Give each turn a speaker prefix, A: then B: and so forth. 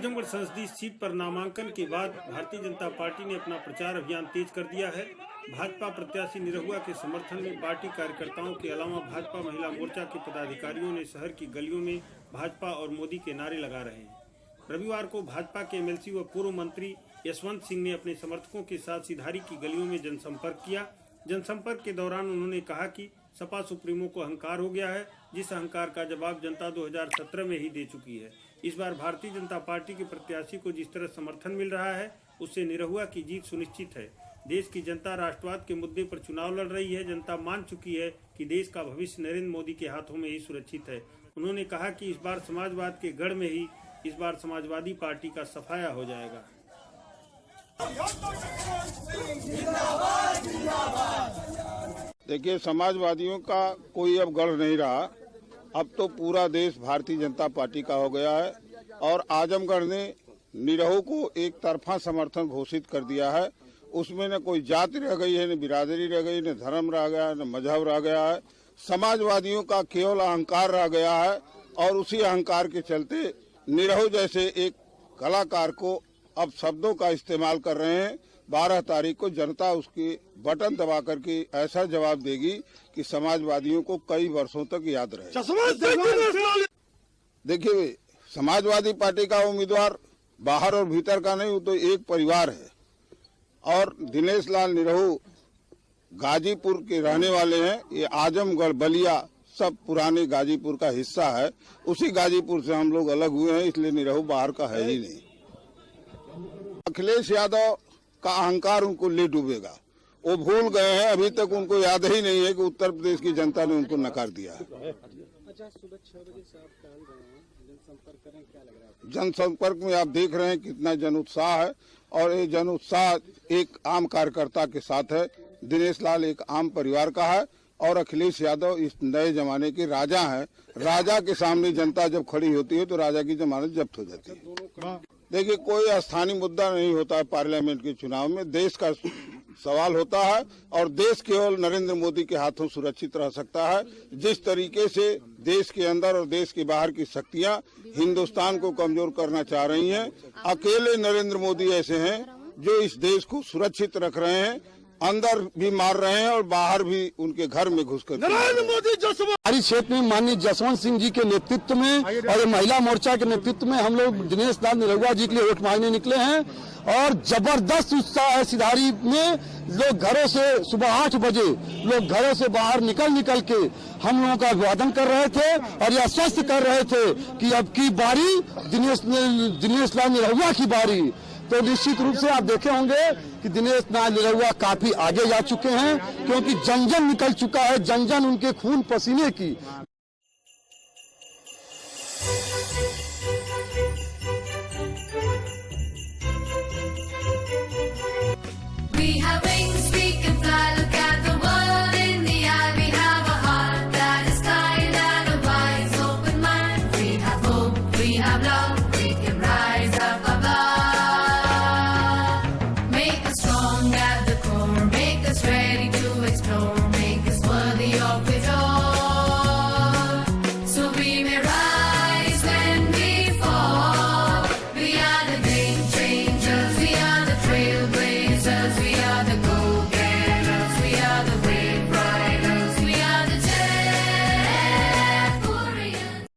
A: आजमगढ़ संसदीय सीट पर नामांकन के बाद भारतीय जनता पार्टी ने अपना प्रचार अभियान तेज कर दिया है। भाजपा प्रत्याशी निरहुआ के समर्थन में पार्टी कार्यकर्ताओं के अलावा भाजपा महिला मोर्चा के पदाधिकारियों ने शहर की गलियों में भाजपा और मोदी के नारे लगा रहे हैं। रविवार को भाजपा के एमएलसी व पूर्व मंत्री यशवंत सिंह ने अपने समर्थकों के साथ सिधारी की गलियों में जनसंपर्क किया। जनसंपर्क के दौरान उन्होंने कहा कि सपा सुप्रीमो को अहंकार हो गया है, जिस अहंकार का जवाब जनता 2017 में ही दे चुकी है। इस बार भारतीय जनता पार्टी के प्रत्याशी को जिस तरह समर्थन मिल रहा है, उससे निरहुआ की जीत सुनिश्चित है। देश की जनता राष्ट्रवाद के मुद्दे पर चुनाव लड़ रही है। जनता मान चुकी है कि देश का भविष्य नरेंद्र मोदी के हाथों में ही सुरक्षित है। उन्होंने कहा कि इस बार समाजवाद के गढ़ में ही इस बार समाजवादी पार्टी का सफाया हो जाएगा।
B: देखिए, समाजवादियों का कोई अब गढ़ नहीं रहा। अब तो पूरा देश भारतीय जनता पार्टी का हो गया है और आजमगढ़ ने निरहु को एक तरफा समर्थन घोषित कर दिया है। उसमें न कोई जाति रह गई है, न बिरादरी रह गई, न धर्म रह गया, न मजहब रह गया है। समाजवादियों का केवल अहंकार रह गया है और उसी अहंकार के चलते निरहु जैसे एक कलाकार को अब शब्दों का इस्तेमाल कर रहे हैं। 12 तारीख को जनता उसके बटन दबा करके ऐसा जवाब देगी कि समाजवादियों को कई वर्षों तक याद रहे। देखिए, समाजवादी पार्टी का उम्मीदवार बाहर और भीतर का नहीं, वो तो एक परिवार है। और दिनेश लाल निरहु गाजीपुर के रहने वाले हैं। ये आजमगढ़, बलिया सब पुराने गाजीपुर का हिस्सा है। उसी गाजीपुर से हम लोग अलग हुए हैं, इसलिए निरहु बाहर का है ही नहीं। अखिलेश यादव का अहंकार उनको ले डूबेगा। वो भूल गए हैं, अभी तक उनको याद ही नहीं है कि उत्तर प्रदेश की जनता ने उनको नकार दिया है।
C: अच्छा, सुबह 6 बजे से आप टहल रहे हैं, जनसंपर्क करें, क्या लग रहा है?
B: जनसंपर्क में आप देख रहे हैं कितना जन उत्साह है और ये जन उत्साह एक आम कार्यकर्ता के साथ है। दिनेश लाल एक आम परिवार का है और अखिलेश यादव इस नए जमाने के राजा हैं। राजा के सामने जनता जब खड़ी होती है तो राजा की जमानत जब्त हो जाती है। देखिए, कोई स्थानीय मुद्दा नहीं होता है पार्लियामेंट के चुनाव में, देश का सवाल होता है और देश केवल नरेंद्र मोदी के हाथों सुरक्षित रह सकता है। जिस तरीके से देश के अंदर और देश के बाहर की शक्तियां हिंदुस्तान को कमजोर करना चाह रही हैं, अकेले नरेंद्र मोदी ऐसे हैं जो इस देश को सुरक्षित रख रहे हैं। अंदर भी मार रहे हैं और बाहर भी उनके घर में घुसकर।
D: नरेंद्र मोदी हमारी क्षेत्र में माननीय जसवंत सिंह जी के नेतृत्व में और महिला मोर्चा के नेतृत्व में हम लोग दिनेश लाल निरहुआ जी के लिए वोट मांगने निकले हैं और जबरदस्त उत्साह है। सिधारी में लोग घरों से सुबह 8 बजे लोग घरों से बाहर निकल के हम लोगों का अभिवादन कर रहे थे और यह आश्वस्त कर रहे थे कि अब की बारी दिनेश लाल निरहुआ की बारी। तो निश्चित रूप से आप देखे होंगे कि दिनेश लाल निरहुआ काफी आगे जा चुके हैं, क्योंकि जन जन निकल चुका है, जन जन उनके खून पसीने की